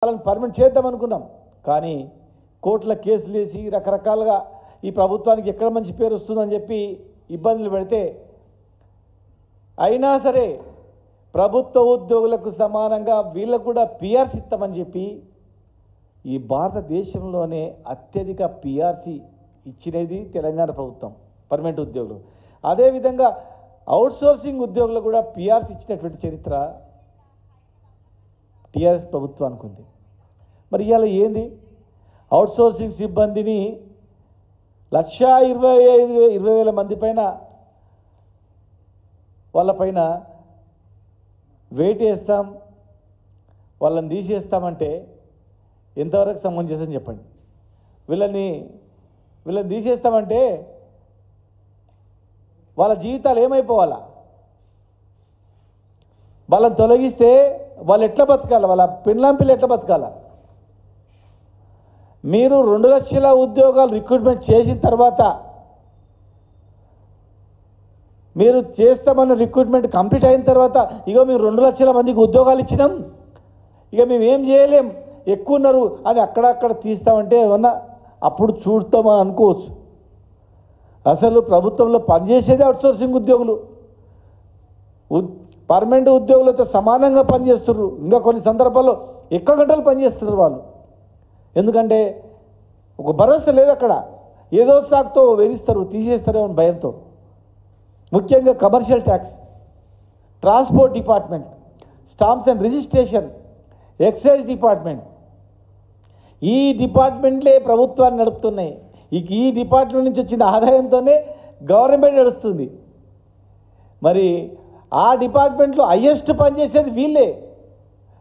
వాళ్ళని పర్మనెంట్ చేద్దాం అనుకున్నాం. కానీ కోర్టుల కేసులు వేసి రకరకాలుగా ఈ ప్రభుత్వానికి ఎక్కడ మంచి పేరు వస్తుందని చెప్పి ఇబ్బందులు పెడితే అయినా సరే ప్రభుత్వ ఉద్యోగులకు సమానంగా వీళ్ళకు కూడా పిఆర్సీ ఇస్తామని చెప్పి ఈ భారతదేశంలోనే అత్యధిక పిఆర్సీ ఇచ్చినది తెలంగాణ ప్రభుత్వం పర్మనెంట్ ఉద్యోగులు. అదేవిధంగా అవుట్సోర్సింగ్ ఉద్యోగులు కూడా పిఆర్సీ ఇచ్చినటువంటి చరిత్ర టీఆర్ఎస్ ప్రభుత్వానికి ఉంది. మరి ఇవాళ ఏంది అవుట్సోర్సింగ్ సిబ్బందిని 1,25,000 మంది పైన వాళ్ళపైన వెయిట్ వేస్తాం, వాళ్ళని తీసేస్తామంటే ఎంతవరకు సమంజసం చెప్పండి. వీళ్ళని తీసేస్తామంటే వాళ్ళ జీవితాలు ఏమైపోవాలా? వాళ్ళని తొలగిస్తే వాళ్ళు ఎట్లా బతకాలి? వాళ్ళ పిల్లంపిల్లు ఎట్లా బతకాలా? మీరు 2 లక్షల ఉద్యోగాలు రిక్రూట్మెంట్ చేసిన తర్వాత మీరు చేస్తామన్న రిక్రూట్మెంట్ కంప్లీట్ అయిన తర్వాత ఇగో మేము 2 లక్షల మందికి ఉద్యోగాలు ఇచ్చినాం, ఇక మేము ఏం చేయలేం, ఎక్కువ ఉన్నారు అని అక్కడక్కడ తీస్తామంటే ఏమన్నా అప్పుడు చూడతామని అనుకోవచ్చు. అసలు ప్రభుత్వంలో పనిచేసేది అవుట్సోర్సింగ్ ఉద్యోగులు, పర్మనెంట్ ఉద్యోగులతో సమానంగా పనిచేస్తున్నారు. ఇంకా కొన్ని సందర్భాల్లో ఎక్కువ గంటలు పనిచేస్తున్నారు వాళ్ళు. ఎందుకంటే ఒక భరోసా లేదు అక్కడ, ఏదో సాకుతో వేధిస్తారు, తీసేస్తారేమో భయంతో. ముఖ్యంగా commercial tax, transport department, stamps and registration, excise department, ఈ డిపార్ట్మెంట్లే ప్రభుత్వాన్ని నడుపుతున్నాయి. ఈ డిపార్ట్మెంట్ నుంచి వచ్చిన ఆదాయంతోనే గవర్నమెంట్ నడుస్తుంది. మరి ఆ డిపార్ట్మెంట్లో హయ్యెస్ట్ పనిచేసేది వీళ్ళే,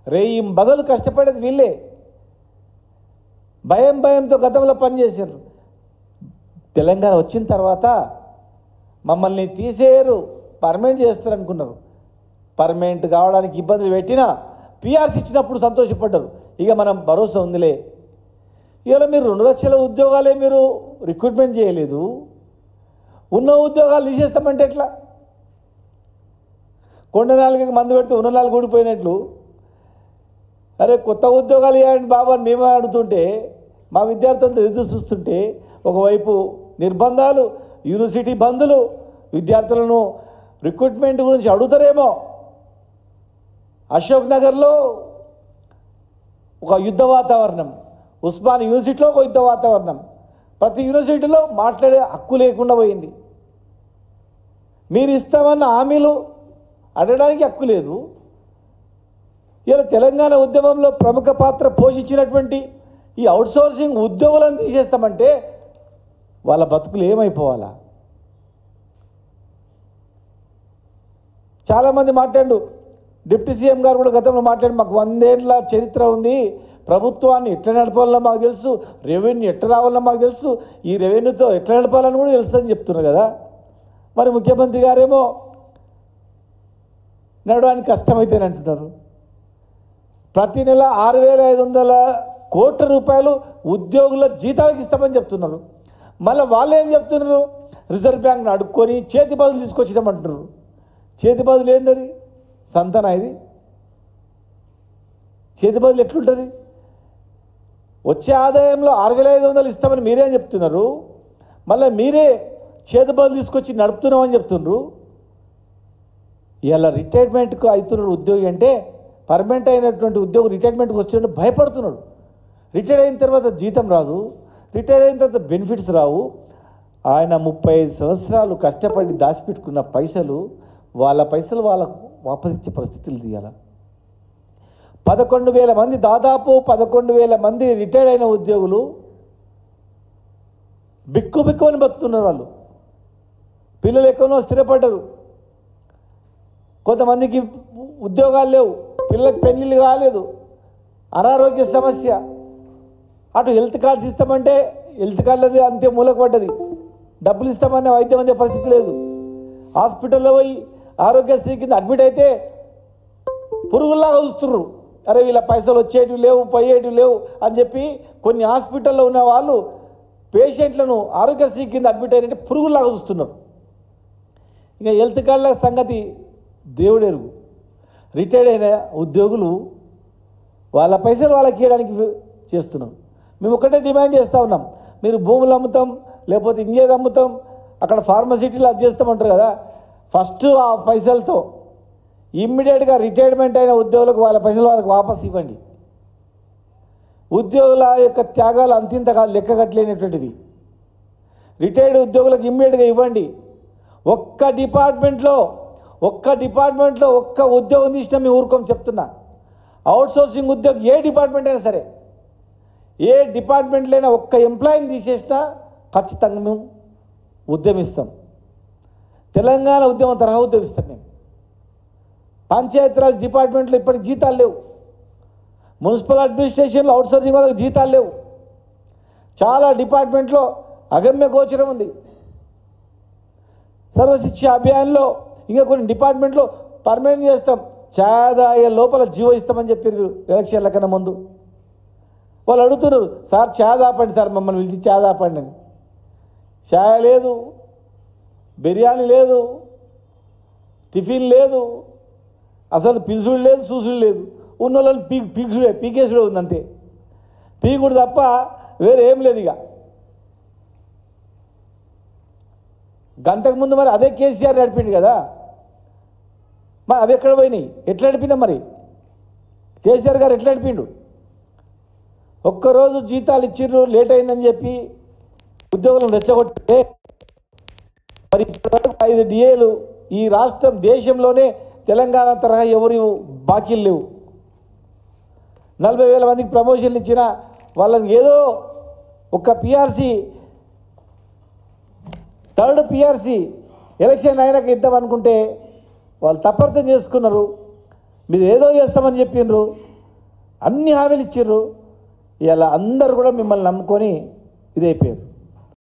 రేయి బగలు కష్టపడేది వీళ్ళే. భయంతో గతంలో పనిచేశారు. తెలంగాణ వచ్చిన తర్వాత మమ్మల్ని తీసేయరు, పర్మనెంట్ చేస్తారు అనుకున్నారు. పర్మనెంట్ కావడానికి ఇబ్బందులు పెట్టినా పిఆర్సీ ఇచ్చినప్పుడు సంతోషపడ్డారు. ఇక మనం భరోసా ఉందిలే. ఇవాళ మీరు 2 లక్షల ఉద్యోగాలే మీరు రిక్రూట్మెంట్ చేయలేదు, ఉన్న ఉద్యోగాలు తీసేస్తామంటే ఎట్లా? కొండ నాలుగు మంది పెడితే ఉన్న 4 ఊడిపోయినట్లు. అరే కొత్త ఉద్యోగాలు ఇవ్వండి బాబు అని మేమే అడుగుతుంటే, మా విద్యార్థులతో ఎదురు చూస్తుంటే ఒకవైపు నిర్బంధాలు, యూనివర్సిటీ బంధులు, విద్యార్థులను రిక్రూట్మెంట్ గురించి అడుగుతారేమో. అశోక్ నగర్లో ఒక యుద్ధ వాతావరణం, ఉస్మాన్ యూనివర్సిటీలో ఒక యుద్ధ వాతావరణం, ప్రతి యూనివర్సిటీలో మాట్లాడే హక్కు లేకుండా పోయింది. మీరు ఇస్తామన్న హామీలు అడగడానికి హక్కు లేదు. ఇలా తెలంగాణ ఉద్యమంలో ప్రముఖ పాత్ర పోషించినటువంటి ఈ అవుట్సోర్సింగ్ ఉద్యోగులను తీసేస్తామంటే వాళ్ళ బతుకులు ఏమైపోవాలా? చాలామంది మాట్లాడు, డిప్యూటీ సీఎం గారు కూడా గతంలో మాట్లాడి, మాకు 100 ఏళ్ళ చరిత్ర ఉంది, ప్రభుత్వాన్ని ఎట్లా నడపాలన్నా మాకు తెలుసు, రెవెన్యూ ఎట్లా రావాలన్నా మాకు తెలుసు, ఈ రెవెన్యూతో ఎట్లా నడపాలని కూడా తెలుసు అని చెప్తున్నారు కదా. మరి ముఖ్యమంత్రి గారేమో నడవడానికి కష్టమైతేనే అంటున్నారు. ప్రతి నెల 6,500 కోట్ల రూపాయలు ఉద్యోగుల జీతాలకు ఇస్తామని చెప్తున్నారు. మళ్ళీ వాళ్ళు ఏం చెప్తున్నారు? రిజర్వ్ బ్యాంక్ని అడుక్కొని చేతి బదులు తీసుకొచ్చినామంటున్నారు. చేతి బదులు ఏంటది? సంతనా ఇది? చేతి బదులు ఎట్లుంటుంది? వచ్చే ఆదాయంలో 6,500 ఇస్తామని మీరేం చెప్తున్నారు, మళ్ళీ మీరే చేతి బదులు తీసుకొచ్చి నడుపుతున్నామని చెప్తున్నారు. ఇలా రిటైర్మెంట్కు అవుతున్నాడు ఉద్యోగి అంటే, పర్మనెంట్ అయినటువంటి ఉద్యోగి రిటైర్మెంట్కి వచ్చినట్టు భయపడుతున్నాడు. రిటైర్ అయిన తర్వాత జీతం రాదు, రిటైర్ అయిన తర్వాత బెనిఫిట్స్ రావు. ఆయన 35 సంవత్సరాలు కష్టపడి దాచిపెట్టుకున్న పైసలు, వాళ్ళ పైసలు వాళ్ళకు వాపసిచ్చే పరిస్థితులు తీయాలి. 11,000 మంది, దాదాపు 11,000 మంది రిటైర్ అయిన ఉద్యోగులు బిక్కుబిక్కుమని బతుకుతున్నారు. వాళ్ళు పిల్లలు ఎక్కడో స్థిరపడ్డారు, కొంతమందికి ఉద్యోగాలు లేవు, పిల్లలకు పెళ్ళిళ్ళు కాలేదు, అనారోగ్య సమస్య. అటు హెల్త్ కార్డ్స్ ఇస్తామంటే హెల్త్ కార్డులది అంతే మూలకు పడ్డది, డబ్బులు ఇస్తామనే వైద్యం అందే పరిస్థితి లేదు. హాస్పిటల్లో పోయి ఆరోగ్యశ్రీ కింద అడ్మిట్ అయితే పురుగుల్లాగా చూస్తున్నారు. అరే వీళ్ళ పైసలు వచ్చేటివి లేవు, పోయేటివి లేవు అని చెప్పి కొన్ని హాస్పిటల్లో ఉన్న వాళ్ళు పేషెంట్లను ఆరోగ్యశ్రీ కింద అడ్మిట్ అయినట్టు పురుగుల్లాగా చూస్తున్నారు. ఇక హెల్త్ కార్డుల సంగతి దేవుడెరుగు. రిటైర్డ్ అయిన ఉద్యోగులు వాళ్ళ పైసలు వాళ్ళకి ఇవ్వడానికి చేస్తున్నాం. మేము ఒకటే డిమాండ్ చేస్తూ ఉన్నాం, మీరు భూములు అమ్ముతాం లేకపోతే ఇంకేది అమ్ముతాం, అక్కడ ఫార్మసిటీలో అది చేస్తామంటారు కదా, ఫస్ట్ ఆ పైసలతో ఇమ్మీడియట్గా రిటైర్మెంట్ అయిన ఉద్యోగులకు వాళ్ళ పైసలు వాళ్ళకి వాపస్ ఇవ్వండి. ఉద్యోగుల యొక్క త్యాగాలు అంతింతగా లెక్క కట్టలేనటువంటిది. రిటైర్డ్ ఉద్యోగులకు ఇమ్మీడియట్గా ఇవ్వండి. ఒక్క డిపార్ట్మెంట్లో ఒక్క ఉద్యోగం తీసినా మేము ఊరుకోం చెప్తున్నా. అవుట్సోర్సింగ్ ఉద్యోగం ఏ డిపార్ట్మెంట్ అయినా సరే, ఏ డిపార్ట్మెంట్లో అయినా ఒక్క ఎంప్లాయీని తీసేసినా ఖచ్చితంగా మేము ఉద్యమిస్తాం. తెలంగాణ ఉద్యమం తరహా ఉద్యమిస్తాం మేము. పంచాయతీరాజ్ డిపార్ట్మెంట్లో ఇప్పటికి జీతాలు లేవు. మున్సిపల్ అడ్మినిస్ట్రేషన్లో అవుట్సోర్సింగ్ వాళ్ళకి జీతాలు లేవు. చాలా డిపార్ట్మెంట్లో అగమ్య గోచరం ఉంది. సర్వశిక్ష అభియాన్లో ఇంకా కొన్ని డిపార్ట్మెంట్లో పర్మనెంట్ చేస్తాం, ఛాయాదాయ లోపల జీవో ఇస్తామని చెప్పారు ఎలక్షన్ల కన్నా ముందు. వాళ్ళు అడుగుతున్నారు, సార్ ఛాయ్ ఆపండి సార్, మమ్మల్ని పిలిచి ఛాయ్ ఆపండి అని. ఛాయ్ లేదు, బిర్యానీ లేదు, టిఫిన్ లేదు, అసలు పిలుసుడు లేదు, చూసుడు లేదు. ఉన్న వాళ్ళని పీకేసుడే ఉంది అంతే. పీకుడు తప్ప వేరే ఏం లేదు. ఇక గంటకు ముందు మరి అదే కేసీఆర్ నడిపిండు కదా, మరి అవి ఎక్కడ పోయినాయి? ఎట్లా నడిపినా మరి కేసీఆర్ గారు ఎట్లా నడిపిండు? ఒక్కరోజు జీతాలు ఇచ్చిర్రు లేట్ అయిందని చెప్పి ఉద్యోగులను రెచ్చగొట్టే మరి ఇప్పటివరకు 5 డిఏలు ఈ రాష్ట్రం దేశంలోనే తెలంగాణ తరహా ఎవరు బాకీలు లేవు. 40,000 మందికి ప్రమోషన్లు ఇచ్చిన వాళ్ళని ఏదో ఒక పిఆర్సీ, థర్డ్ పిఆర్సీ ఎలక్షన్ అయినాక ఇద్దామనుకుంటే వాళ్ళు తప్పర్థం చేసుకున్నారు. మీరు ఏదో చేస్తామని చెప్పిండ్రు, అన్ని హామీలు ఇచ్చిర్రు. ఇలా అందరూ కూడా మిమ్మల్ని నమ్ముకొని ఇదైపోయారు.